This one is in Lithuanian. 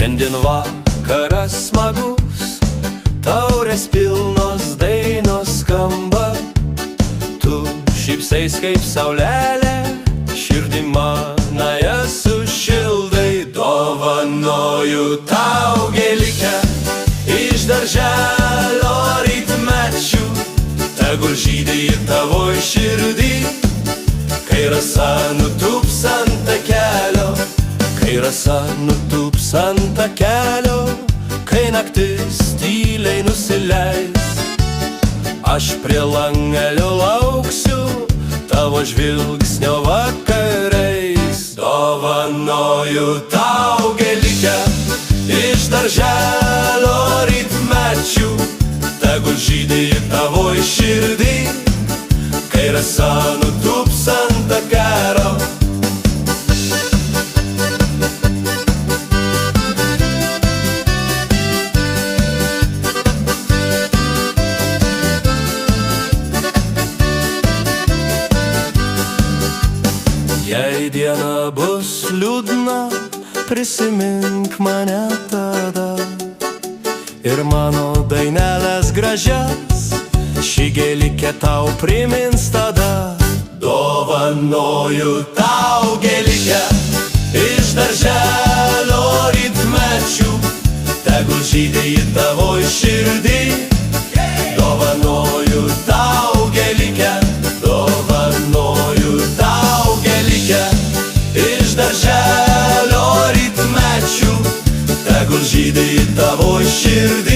Šiandien vakaras smagus, taurės pilnos dainos skamba. Tu šypsais kaip saulelė, širdį manąją sušildai. Dovanoju tau gėlytę iš darželio rytmečių, tegul žydi ir tavo širdį, kai rasa nutūps ant takelio. Kai rasa nutūps ant takelio, kai naktis tyliai nusileis, aš prie langelio lauksiu tavo žvilgsnio vakarais. Dovanoju tau gėlytę iš darželio rytmečių, tegul žydi ir tavo širdį, kai rasa nutūps ant takelio. Jei diena bus liūdna, prisimink mane tada, ir mano dainelės gražias ši gėlytė tau primins tada. Dovanoju tau gėlytę iš darželio rytmečių, tegul žydi į tavo širdį. Dovanoju tau gėlytę, dovanoju tau gėlytę iš darželio rytmečių, tegul žydi į tavo širdį.